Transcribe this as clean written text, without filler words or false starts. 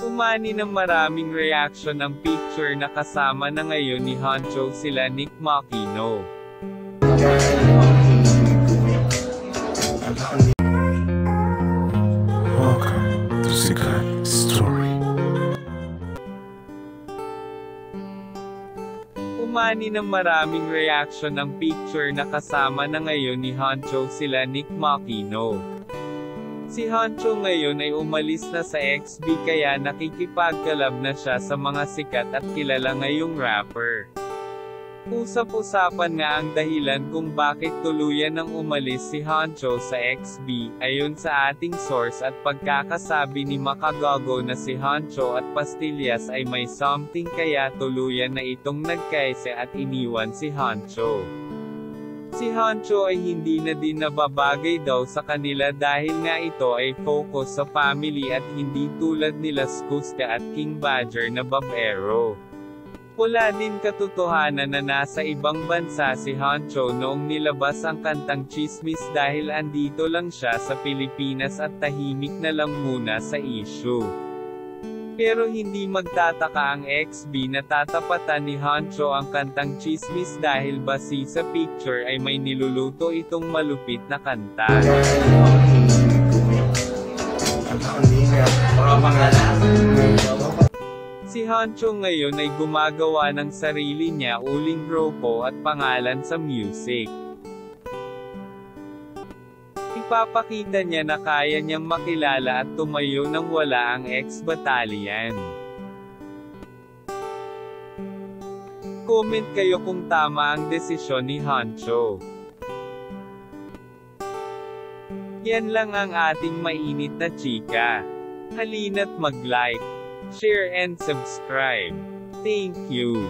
Umani ng maraming reaksyon ang picture na kasama na ngayon ni Hancho sila Nick Makino. Welcome to Sikat Story. Umani ng maraming reaksyon ang picture na kasama na ngayon ni Hancho sila Nick Makino. Si Hancho ngayon ay umalis na sa XB kaya nakikipagkalab na siya sa mga sikat at kilala ngayong rapper. Usap-usapan nga ang dahilan kung bakit tuluyan nang umalis si Hancho sa XB, ayon sa ating source at pagkakasabi ni Makagogo na si Hancho at Pastillas ay may something kaya tuluyan na itong nagkaise at iniwan si Hancho. Si Hancho ay hindi na din nababagay daw sa kanila dahil nga ito ay focus sa family at hindi tulad nila Skusta at King Badger na babero. Wala din katotohanan na nasa ibang bansa si Hancho noong nilabas ang kantang Chismis dahil andito lang siya sa Pilipinas at tahimik na lang muna sa issue. Pero hindi magtataka ang XB na tatapatan ni Hancho ang kantang Chismis dahil base sa picture ay may niluluto itong malupit na kanta. Si Hancho ngayon ay gumagawa ng sarili niya uling grupo at pangalan sa music. Ipapakita niya na kaya niyang makilala at tumayo nang wala ang ex-battalion. Comment kayo kung tama ang desisyon ni Hancho. Yan lang ang ating mainit na chika. Halina't mag-like, share and subscribe. Thank you.